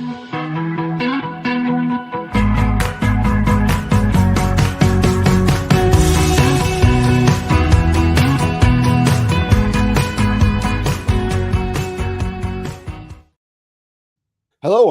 Hello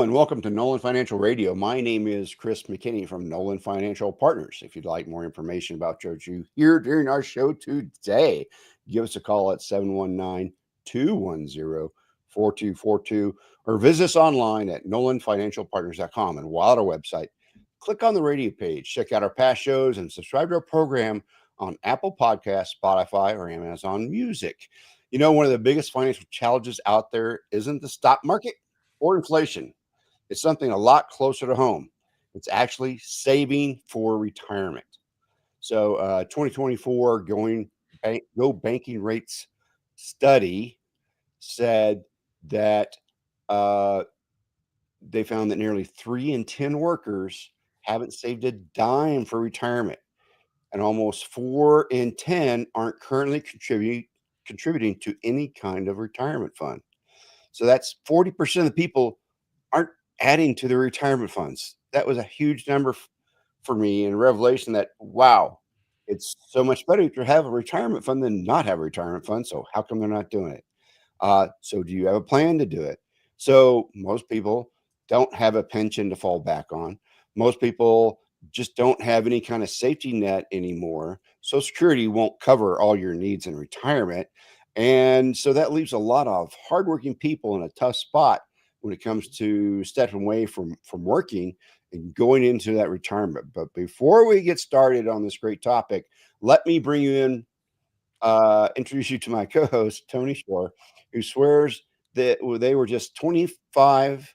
and welcome to Nolan Financial Radio. My name is Chris McKinney from Nolan Financial Partners. If you'd like more information about what you hear during our show today, give us a call at 719-210-4242 or visit us online at nolanfinancialpartners.com. And while at our website, click on the radio page, check out our past shows, and subscribe to our program on Apple Podcasts, Spotify, or Amazon Music. You know, one of the biggest financial challenges out there isn't the stock market or inflation. It's something a lot closer to home. It's actually saving for retirement. So 2024 Go Banking Rates study said that they found that nearly 3 in 10 workers haven't saved a dime for retirement. And almost 4 in 10 aren't currently contributing to any kind of retirement fund. So that's 40% of the people aren't adding to their retirement funds. That was a huge number for me, and revelation that, wow, it's so much better to have a retirement fund than not have a retirement fund. So how come they're not doing it? So do you have a plan to do it? So most people don't have a pension to fall back on. Most people just don't have any kind of safety net anymore. Social Security won't cover all your needs in retirement. And so that leaves a lot of hardworking people in a tough spot when it comes to stepping away from working and going into that retirement. But before we get started on this great topic, let me bring you in, introduce you to my co-host, Tony Shore, who swears that they were just 25.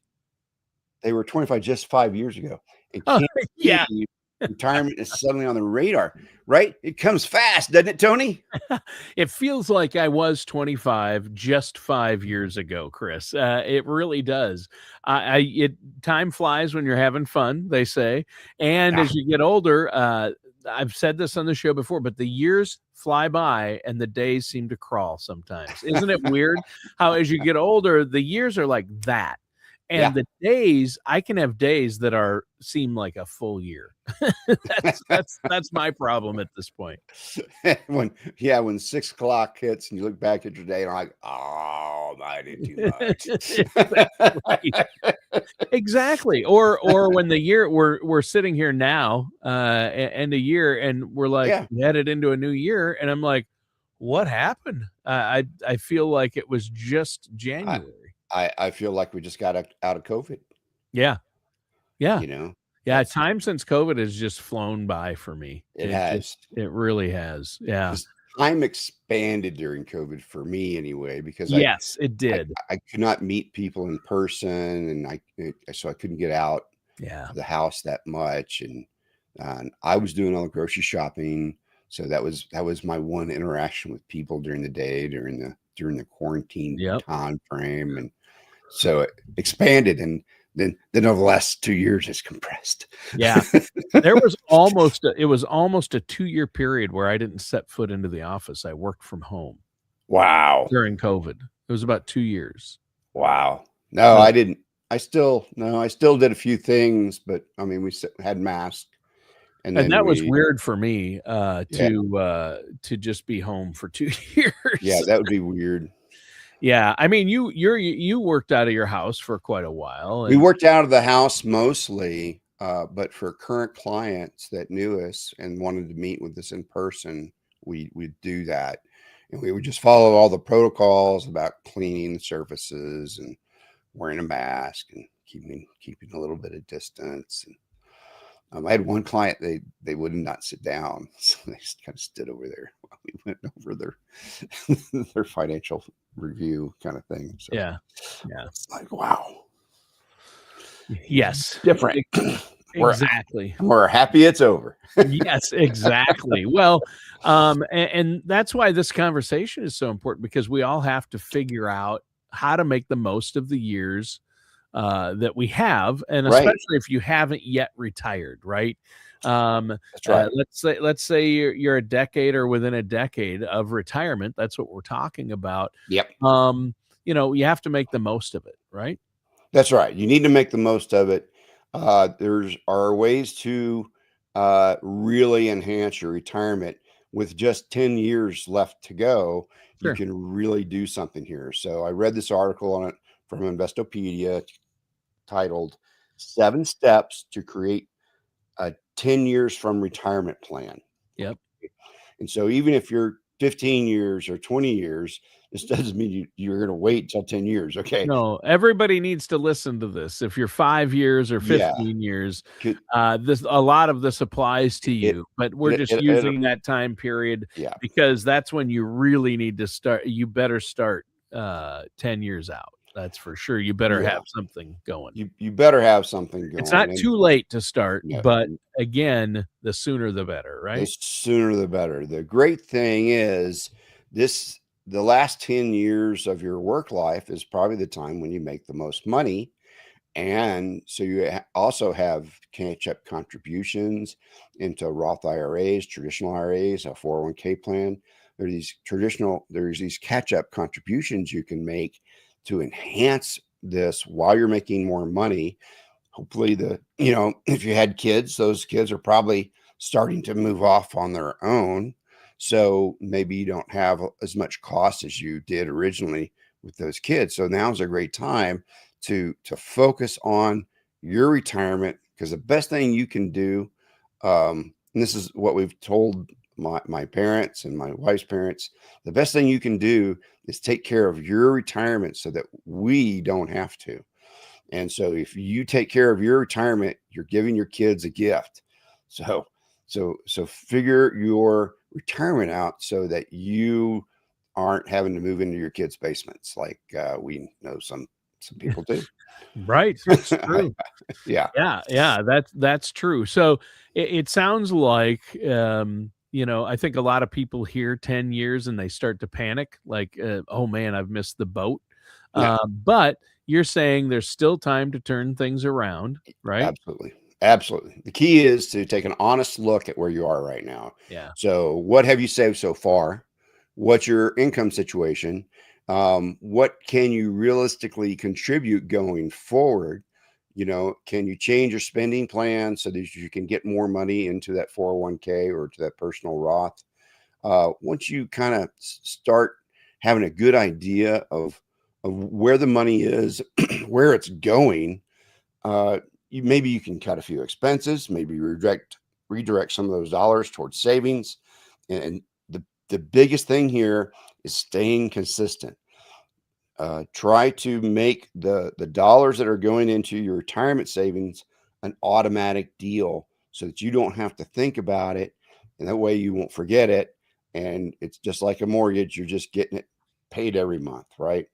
They were 25 just 5 years ago. And yeah. Retirement is suddenly on the radar, right? It comes fast, doesn't it, Tony? It feels like I was 25 just 5 years ago, Chris. It really does. Time flies when you're having fun, they say. And as you get older, I've said this on the show before, but the years fly by and the days seem to crawl sometimes. Isn't it weird how as you get older, the years are like that? And the days, I can have days that seem like a full year. that's my problem at this point. when 6 o'clock hits and you look back at your day and I'm like, oh, I did too much. Exactly. Or when the year we're sitting here now, end of year, and we're like headed into a new year, and I'm like, what happened? I feel like it was just January. I feel like we just got out of COVID. Yeah. You know? Yeah. Time since COVID has just flown by for me. It has. It really has. Yeah. Time expanded during COVID for me anyway, because it did. I could not meet people in person, and so I couldn't get out of the house that much. And I was doing all the grocery shopping. So that was my one interaction with people during the day, during the quarantine time frame. And so it expanded, and then over the last 2 years it's compressed. Yeah. There was almost a 2-year period where I didn't set foot into the office. I worked from home. Wow. During COVID. It was about 2 years. Wow. No, I didn't. I still did a few things, but I mean, we had masks. And that was weird for me to just be home for 2 years. Yeah, that would be weird. Yeah, I mean, you worked out of your house for quite a while. We worked out of the house mostly, but for current clients that knew us and wanted to meet with us in person, we'd do that, and we would just follow all the protocols about cleaning surfaces and wearing a mask and keeping a little bit of distance. And I had one client, they would not sit down, so they just kind of stood over there while we went over their financial review kind of thing. So yeah, it's like, wow, yes, different. Exactly. We're happy it's over. Yes, exactly. Well, and that's why this conversation is so important, because we all have to figure out how to make the most of the years that we have, and especially if you haven't yet retired, right? That's right. Let's say you're a decade or within a decade of retirement. That's what we're talking about. Yep. You have to make the most of it, right? That's right. You need to make the most of it. There's are ways to really enhance your retirement with just 10 years left to go. You Sure. can really do something here. So I read this article on it from Investopedia titled Seven Steps to Create a 10 Years from Retirement Plan. Yep. And so even if you're 15 years or 20 years, this doesn't mean you're going to wait until 10 years. Okay. No, everybody needs to listen to this. If you're 5 years or Yeah. 15 years, Could, this a lot of this applies to it, you, but we're just it, using that time period yeah. because that's when you really need to start. You better start 10 years out. That's for sure. You better Yeah. have something going. You better have something It's going. not And too late to start, no, but again, the sooner the better, the right? sooner the better. The great thing is this the last 10 years of your work life is probably the time when you make the most money. And so you also have catch-up contributions into Roth IRAs, traditional IRAs, a 401k plan. There's these catch-up contributions you can make to enhance this while you're making more money. Hopefully if you had kids, those kids are probably starting to move off on their own. So maybe you don't have as much cost as you did originally with those kids. So now's a great time to focus on your retirement, because the best thing you can do, and this is what we've told my parents and my wife's parents, the best thing you can do is take care of your retirement so that we don't have to. And so if you take care of your retirement, you're giving your kids a gift. So figure your retirement out so that you aren't having to move into your kids' basements like we know some people do. Right. It's true. Yeah. Yeah, yeah, that's true. So it sounds like I think a lot of people hear 10 years and they start to panic, like, oh man, I've missed the boat. No, But you're saying there's still time to turn things around, right? absolutely. Absolutely. The key is to take an honest look at where you are right now. Yeah, So, what have you saved so far? What's your income situation? What can you realistically contribute going forward? Can you change your spending plan so that you can get more money into that 401k or to that personal Roth? Once you kind of start having a good idea of where the money is, where it's going, uh, maybe you can cut a few expenses, maybe redirect some of those dollars towards savings, and the biggest thing here is staying consistent. Try to make the dollars that are going into your retirement savings an automatic deal so that you don't have to think about it, and that way you won't forget it. And it's just like a mortgage; you're just getting it paid every month, right?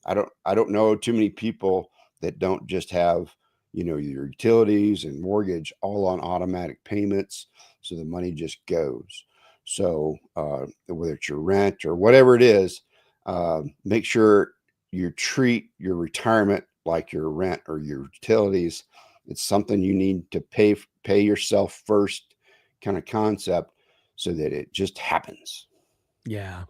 I don't know too many people that don't just have your utilities and mortgage all on automatic payments, so the money just goes. So whether it's your rent or whatever it is, make sure you treat your retirement like your rent or your utilities. It's something you need to pay yourself first, kind of concept, so that it just happens. yeah.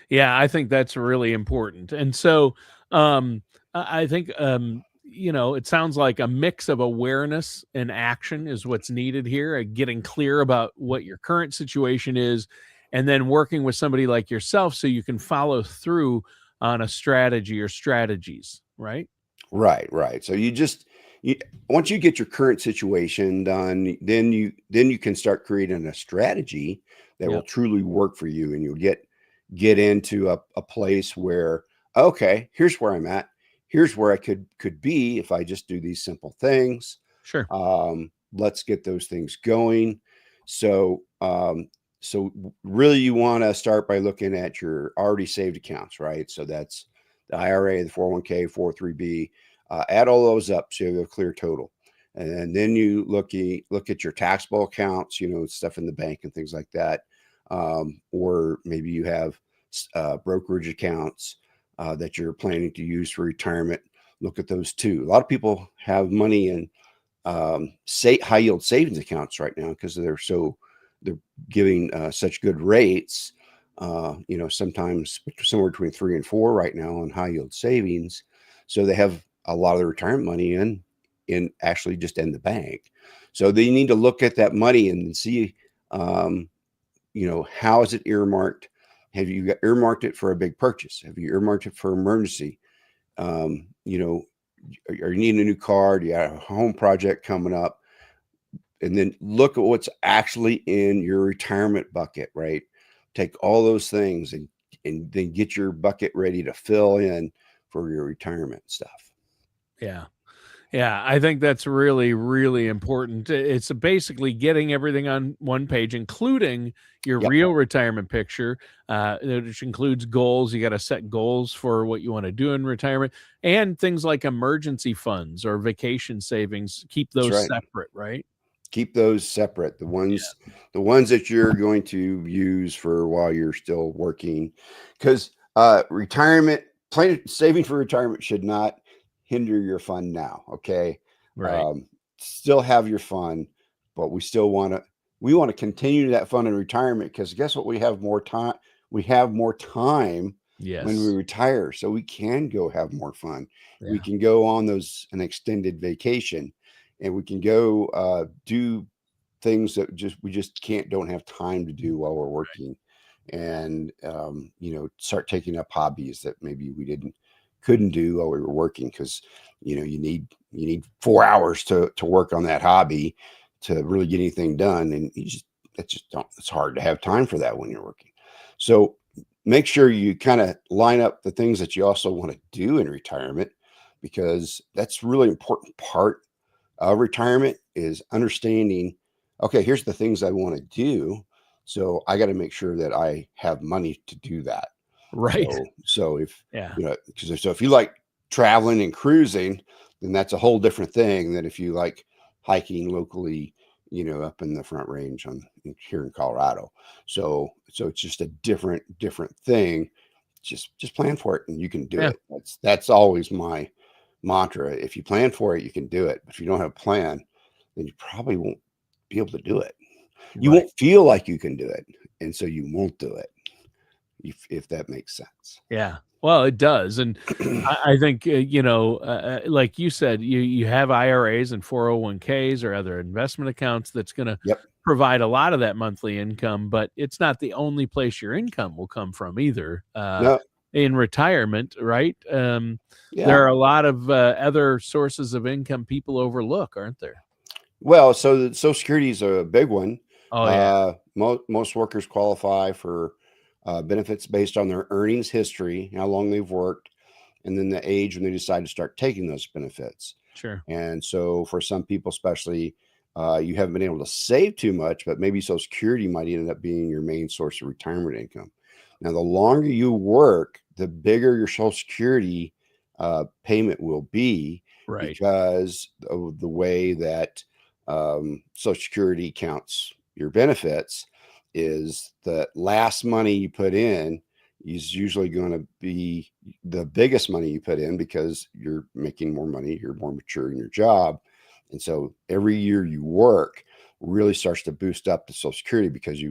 Yeah, I think that's really important. And so, I think, it sounds like a mix of awareness and action is what's needed here. Getting clear about what your current situation is, and then working with somebody like yourself so you can follow through on a strategy or strategies, right? Right, right. So you once you get your current situation done, then you can start creating a strategy that will Yep. truly work for you, and you'll get into a place where, okay, here's where I'm at. Here's where I could be if I just do these simple things. Sure. Let's get those things going. So really you want to start by looking at your already saved accounts, right? So that's the IRA, the 401k, 403b. Add all those up so you have a clear total. And then you look at your taxable accounts, stuff in the bank and things like that. Or maybe you have brokerage accounts that you're planning to use for retirement. Look at those too. A lot of people have money in say high yield savings accounts right now because they're giving such good rates. Sometimes somewhere between 3 and 4 right now on high yield savings. So they have a lot of the retirement money in actually just in the bank. So they need to look at that money and see, um, how is it earmarked? Have you earmarked it for a big purchase? Have you earmarked it for emergency? Um, you know, are you needing a new car? Do you have a home project coming up? And then look at what's actually in your retirement bucket, right? Take all those things and then get your bucket ready to fill in for your retirement stuff. Yeah. Yeah, I think that's really, really important. It's basically getting everything on one page, including your Yep, real retirement picture, which includes goals. You got to set goals for what you want to do in retirement, and things like emergency funds or vacation savings. Keep that's those right. separate, right? Keep those separate. The ones that you're going to use for while you're still working, because retirement plan saving for retirement should not hinder your fun now. Okay, Right. um, still have your fun, but we want to continue that fun in retirement because guess what? We have more time. We have more time when we Yes. retire, so we can go have more fun. We Yeah. can go on an extended vacation, and we can go do things that we just don't have time to do while we're working, and start taking up hobbies that maybe we didn't couldn't do while we were working because you need 4 hours to work on that hobby to really get anything done, and it's hard to have time for that when you're working. So make sure you kind of line up the things that you also want to do in retirement, because that's really important part of retirement is understanding, okay, here's the things I want to do. So I got to make sure that I have money to do that. Right. So if, Yeah. so if you like traveling and cruising, then that's a whole different thing than if you like hiking locally, up in the Front Range here in Colorado. So it's just a different thing. Just plan for it and you can do Yeah. it. That's always my mantra. If you plan for it, you can do it. But if you don't have a plan, then you probably won't be able to do it. You Right. won't feel like you can do it, and so you won't do it. If that makes sense. Yeah. Well, it does, and I think like you said, you have IRAs and 401ks or other investment accounts that's going to Yep. provide a lot of that monthly income, but it's not the only place your income will come from either. No. In retirement, right? There Yeah. are a lot of other sources of income people overlook, aren't there? Well, so the Social Security is a big one. Oh yeah, Most workers qualify for benefits based on their earnings history, how long they've worked, and then the age when they decide to start taking those benefits. sure. And so for some people, especially, you haven't been able to save too much, but maybe Social Security might end up being your main source of retirement income. Now, the longer you work, the bigger your Social Security payment will be Right. because of the way that Social Security counts your benefits. Is the last money you put in is usually going to be the biggest money you put in because you're making more money, you're more mature in your job. And so every year you work really starts to boost up the Social Security because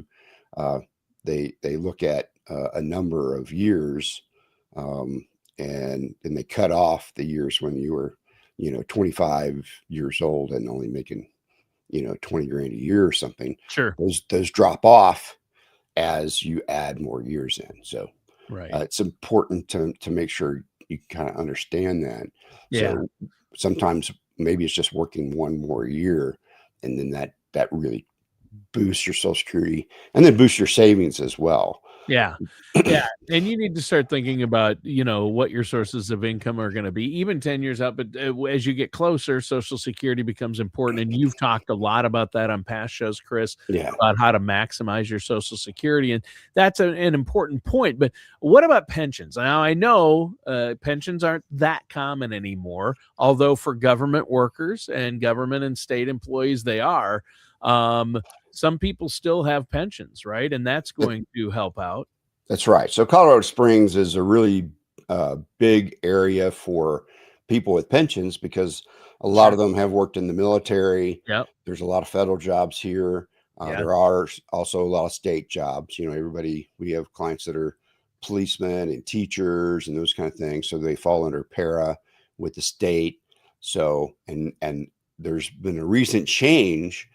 uh, they look at a number of years, and then they cut off the years when you were 25 years old and only making 20 grand a year or something. Sure. Those drop off as you add more years in. So Right. it's important to make sure you kind of understand that. Yeah. So sometimes maybe it's just working one more year, and then that really boosts your Social Security and then boosts your savings as well. Yeah. Yeah, and you need to start thinking about, what your sources of income are gonna be even 10 years out, but, as you get closer, Social Security becomes important, and you've talked a lot about that on past shows, Chris, Yeah, about how to maximize your Social Security, and that's an important point, but what about pensions? Now, I know, pensions aren't that common anymore, although for government workers and government and state employees, they are. Um, some people still have pensions, right? And that's that, going to help out. that's right. So Colorado Springs is a really big area for people with pensions because a lot Sure. of them have worked in the military. Yep. There's a lot of federal jobs here. Yeah. There are also a lot of state jobs. We have clients that are policemen and teachers and those kind of things. So they fall under para with the state. So, and there's been a recent change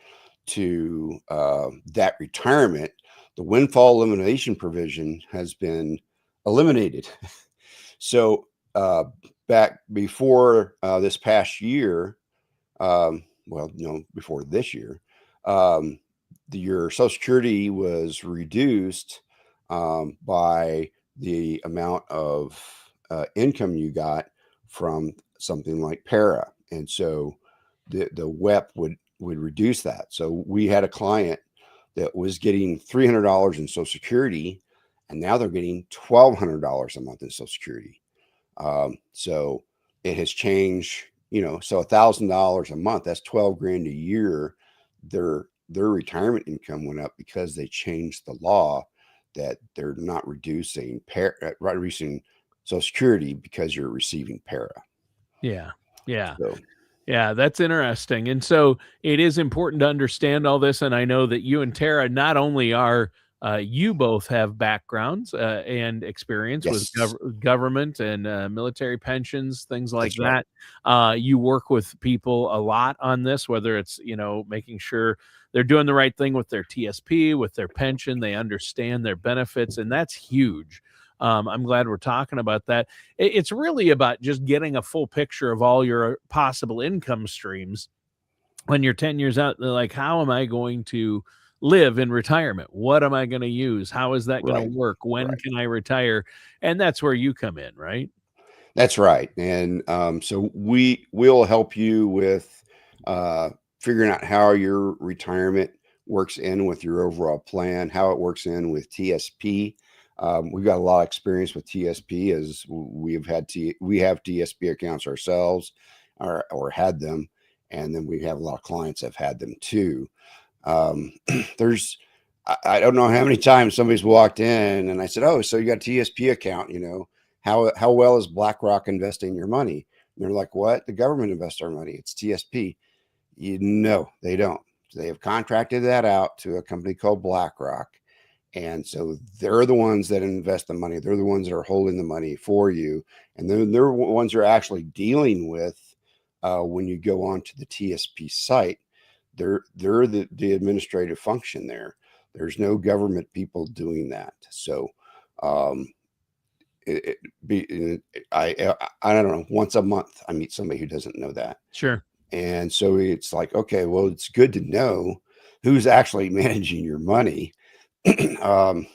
to that retirement. The windfall elimination provision has been eliminated. So back before this past year, well, before this year, um, your Social Security was reduced by the amount of income you got from something like para, and so the WEP would reduce that. So we had a client that was getting $300 in Social Security, and now they're getting $1,200 a month in Social Security. So it has changed, so $1,000 a month, that's 12 grand a year. Their retirement income went up because they changed the law that they're not reducing Social Security because you're receiving para. Yeah. Yeah. So Yeah, that's interesting. And so it is important to understand all this. And I know that you and Tara not only are you both have backgrounds and experience with yes, government and military pensions, things like that's right. that. You work with people a lot on this, whether it's making sure they're doing the right thing with their TSP, with their pension, they understand their benefits, and that's huge. I'm glad we're talking about that. It's really about just getting a full picture of all your possible income streams when you're 10 years out. They're like, how am I going to live in retirement? What am I going to use? How is that going Right. to work? When Right. can I retire? And that's where you come in, right? That's right. And so we'll help you with figuring out how your retirement works in with your overall plan, how it works in with TSP. We've got a lot of experience with TSP, as we have TSP accounts ourselves, or had them, and then we have a lot of clients that have had them too. There's I don't know how many times somebody's walked in and I said, "Oh, so you got a TSP account? How well is BlackRock investing your money?" And they're like, "What? The government invests our money. It's TSP." No, they don't. They have contracted that out to a company called BlackRock. And so they're the ones that invest the money. They're the ones that are holding the money for you. And they're the ones you're actually dealing with when you go onto the TSP site. They're the administrative function there. There's no government people doing that. So um, I don't know. Once a month, I meet somebody who doesn't know that. Sure. And so it's like, okay, well, it's good to know who's actually managing your money. So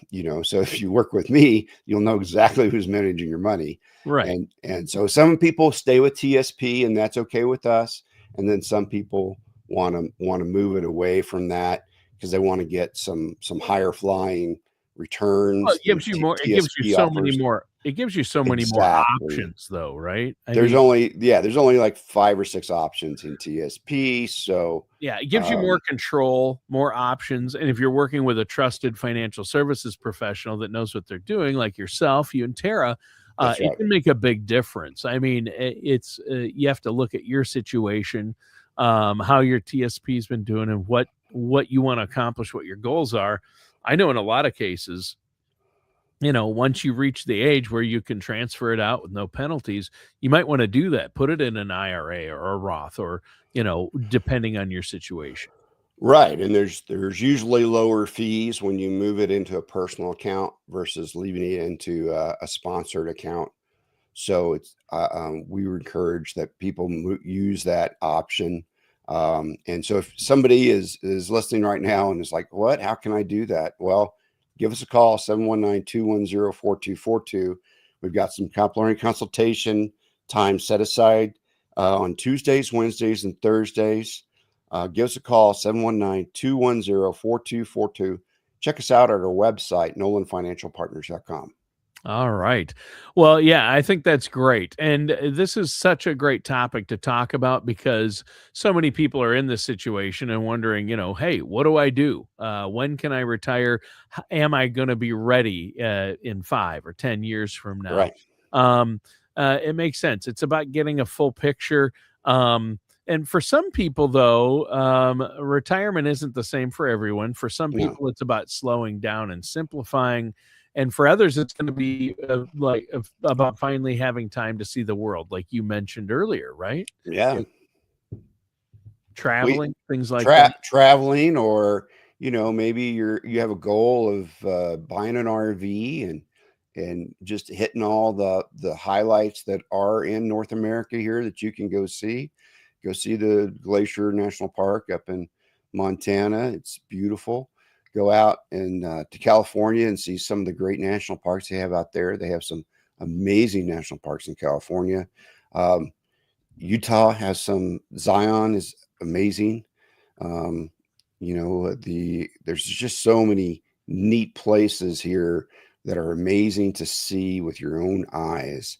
if you work with me, you'll know exactly who's managing your money. Right. And so some people stay with TSP, and that's okay with us. And then some people want to move it away from that because they want to get some higher flying Well, returns it than gives you more. It gives you TSP so many offers. more. It gives you so many more Exactly. options, though, right? I There's mean, only like 5 or 6 options in TSP. So yeah, it gives you more um, control, more options. And if you're working with a trusted financial services professional that knows what they're doing, like yourself, you and Tara, that's it right. can make a big difference. I mean, it's you have to look at your situation, how your TSP's been doing, and what you want to accomplish, what your goals are. I know in a lot of cases, once you reach the age where you can transfer it out with no penalties, you might want to do that. Put it in an IRA or a Roth or, depending on your situation. Right, and there's usually lower fees when you move it into a personal account versus leaving it into a sponsored account. So we would encourage that people use that option. And so if somebody is listening right now and is like, "What? How can I do that?" Well, give us a call, 719-210-4242. We've got some complimentary consultation time set aside on Tuesdays, Wednesdays, and Thursdays. Give us a call, 719-210-4242. Check us out at our website, nolanfinancialpartners.com. All right. Well, yeah, I think that's great. And this is such a great topic to talk about because so many people are in this situation and wondering, hey, what do I do? When can I retire? Am I going to be ready in 5 or 10 years from now? Right. Um, it makes sense. It's about getting a full picture. And for some people, though, retirement isn't the same for everyone. For some No. people, it's about slowing down and simplifying. And for others, it's going to be about finally having time to see the world, like you mentioned earlier, right? Yeah. Like We traveling, things like that. traveling, or maybe you have a goal of buying an RV and just hitting all the highlights that are in North America here that you can go see. Go see the Glacier National Park up in Montana. It's beautiful. Go out and to California and see some of the great national parks they have out there. They have some amazing national parks in California. Um, Utah has some. Zion is amazing. Um, there's just so many neat places here that are amazing to see with your own eyes.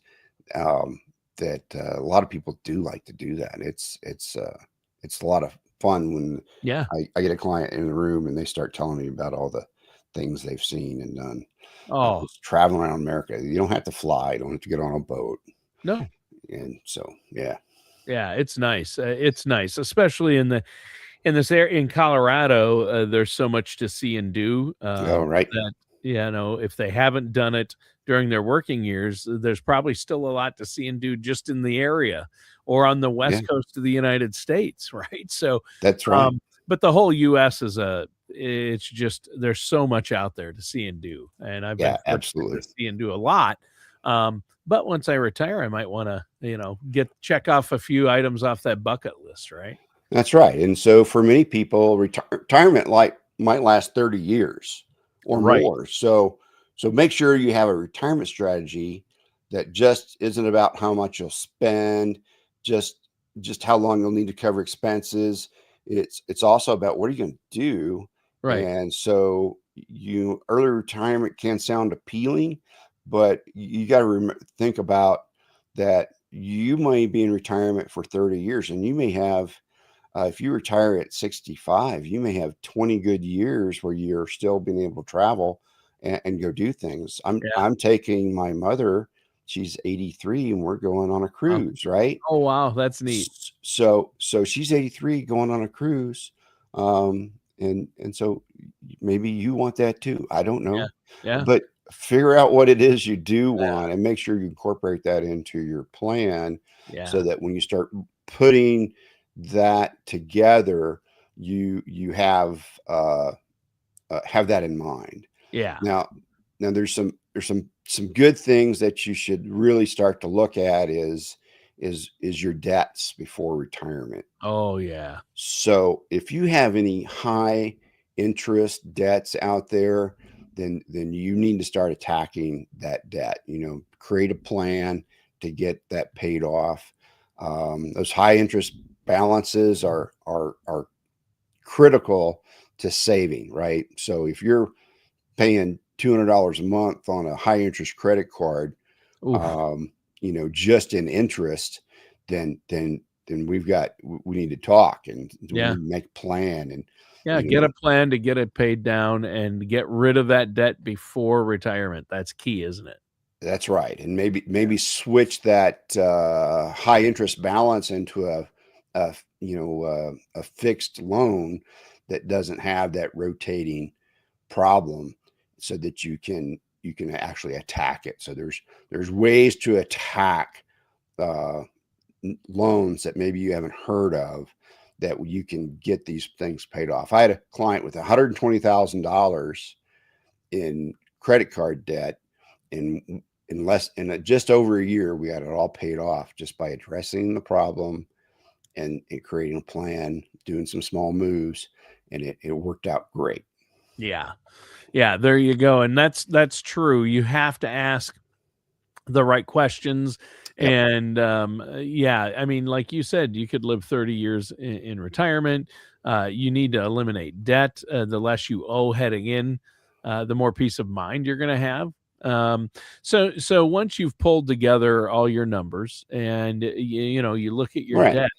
Um, that a lot of people do like to do that. It's a lot of fun when Yeah. I get a client in the room and they start telling me about all the things they've seen and done. Oh, Just traveling around America. You don't have to fly. You don't have to get on a boat. no. And so, yeah. Yeah, it's nice. It's nice, especially in this area in Colorado. There's so much to see and do Oh, right. that if they haven't done it during their working years, there's probably still a lot to see and do just in the area or on the Yeah, west coast of the United States, right? So, that's right. but the whole U.S. it's just there's so much out there to see and do, and I've been Yeah, fortunate to absolutely. see and do a lot. But once I retire, I might want to, check off a few items off that bucket list, right? That's right. And so for many people, retirement might last 30 years or Right. more. So make sure you have a retirement strategy that just isn't about how much you'll spend, just just how long you'll need to cover expenses. It's also about what are you going to do. Right. And so early retirement can sound appealing, but you got to think about that you may be in retirement for 30 years and you may have if you retire at 65, you may have 20 good years where you're still being able to travel and go do things. Yeah. I'm taking my mother, she's 83, and we're going on a Oh, cruise, right? oh, wow, that's neat. So she's 83 going on a cruise. And so maybe you want that too. I don't Yeah. know. Yeah. But figure out what it is you do want and make sure you incorporate that into your plan so Yeah. that when you start putting that together, you have that in mind. Yeah. Now, there's some good things that you should really start to look at is your debts before retirement. Oh, yeah. So if you have any high interest debts out there, then you need to start attacking that debt. Create a plan to get that paid off. Those high interest balances are critical to saving, right? So if you're paying $200 a month on a high interest credit card, Oof. um, just in interest, then we need to talk and we Yeah. need to make a plan and Yeah, you get know a plan to get it paid down and get rid of that debt before retirement. That's key, isn't it? that's right. And maybe switch that high interest balance into a fixed loan that doesn't have that rotating problem so that you can actually attack it. So there's ways to attack uh, loans that maybe you haven't heard of that you can get these things paid off. I had a client with $120,000 in credit card debt in just over a year. We got it all paid off just by addressing the problem and creating a plan, doing some small moves, and it worked out great. Yeah. Yeah, there you go. And that's true. You have to ask the right questions. Yep. And yeah, I mean, like you said, you could live 30 years in retirement. You need to eliminate debt. The less you owe heading in, the more peace of mind you're going to have. So once you've pulled together all your numbers and you look at your Right. debt,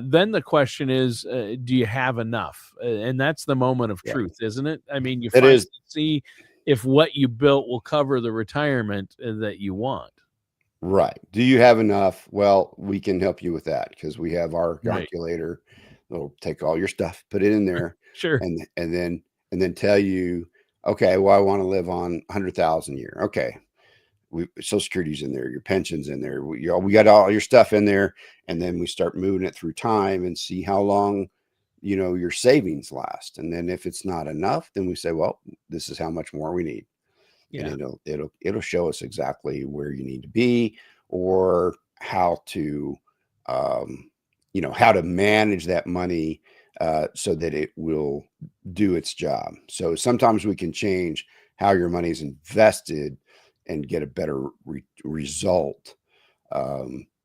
then the question is, do you have enough? And that's the moment of Yeah. truth, isn't it? I mean, you It finally is. see if what you built will cover the retirement that you want. Right. Do you have enough? Well, we can help you with that because we have our Right. calculator that'll take all your stuff, put it in there, Sure. and then tell you, Okay, well, I want to live on 100,000 a year. Okay, Social Security's in there, your pension's in there. We got all your stuff in there, and then we start moving it through time and see how long, your savings last. And then if it's not enough, then we say, well, this is how much more we need, and Yeah. it'll show us exactly where you need to be, or um, how to manage that money, so that it will do its job. So sometimes we can change how your money is invested and get a better result,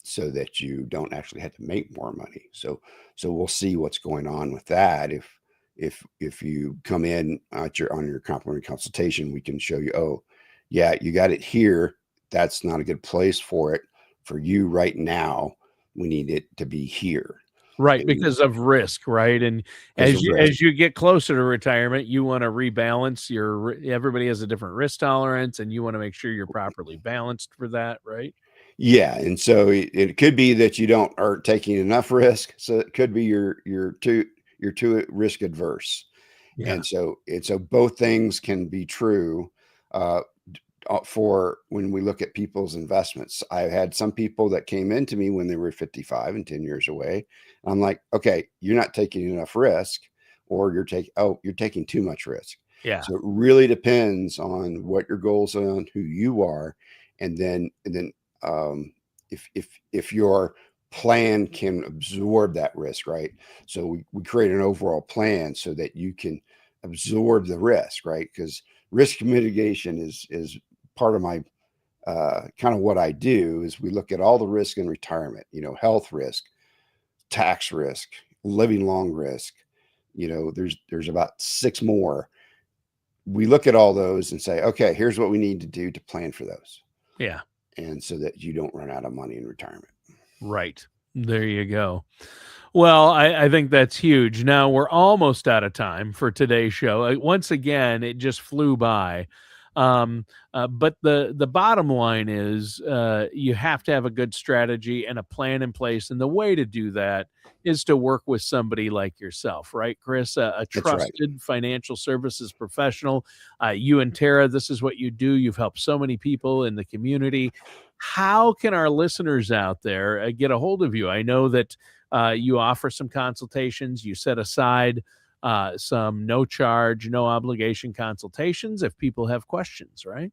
so that you don't actually have to make more money. So we'll see what's going on with that. If you come in at on your complimentary consultation, we can show you, oh, yeah, you got it here. That's not a good place for it for you right now. We need it to be here. Right, And because of risk, right? And because of risk. as you get closer to retirement, you want to rebalance everybody has a different risk tolerance, and you want to make sure you're properly balanced for that, right? Yeah, and so it could be that you don't are taking enough risk. So it could be you're too risk adverse. Yeah. And so both things can be true, uh, for when we look at people's investments. I had some people that came into me when they were 55 and 10 years away. I'm like, okay, you're not taking enough risk, or you're taking too much risk. Yeah. So it really depends on what your goals are, on who you are, and then if your plan can absorb that risk, right? So we create an overall plan so that you can absorb the risk, right? Because risk mitigation is part of my, kind of what I do. Is we look at all the risk in retirement, health risk, tax risk, living long risk. There's about six more. We look at all those and say, okay, here's what we need to do to plan for those, Yeah. and so that you don't run out of money in retirement. Right. There you go. Well, I think that's huge. Now we're almost out of time for today's show. Once again, it just flew by. But the bottom line is, you have to have a good strategy and a plan in place, and the way to do that is to work with somebody like yourself, right, Chris? A That's right. trusted financial services professional. You and Tara, this is what you do. You've helped so many people in the community. How can our listeners out there get a hold of you? I know that you offer some consultations. You set aside some no charge, no obligation consultations if people have questions, right?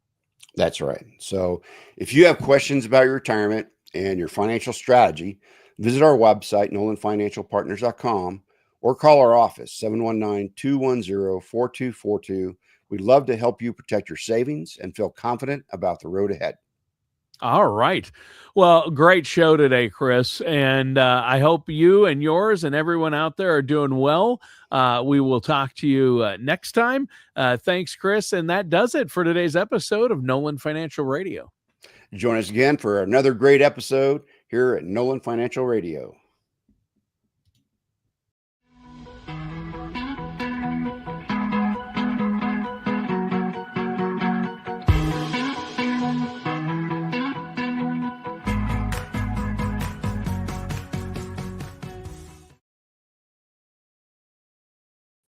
That's right. So if you have questions about your retirement and your financial strategy, visit our website, nolanfinancialpartners.com, or call our office, 719-210-4242. We'd love to help you protect your savings and feel confident about the road ahead. All right. Well, great show today, Chris. And I hope you and yours and everyone out there are doing well. We will talk to you next time. Thanks, Chris. And that does it for today's episode of Nolan Financial Radio. Join us again for another great episode here at Nolan Financial Radio.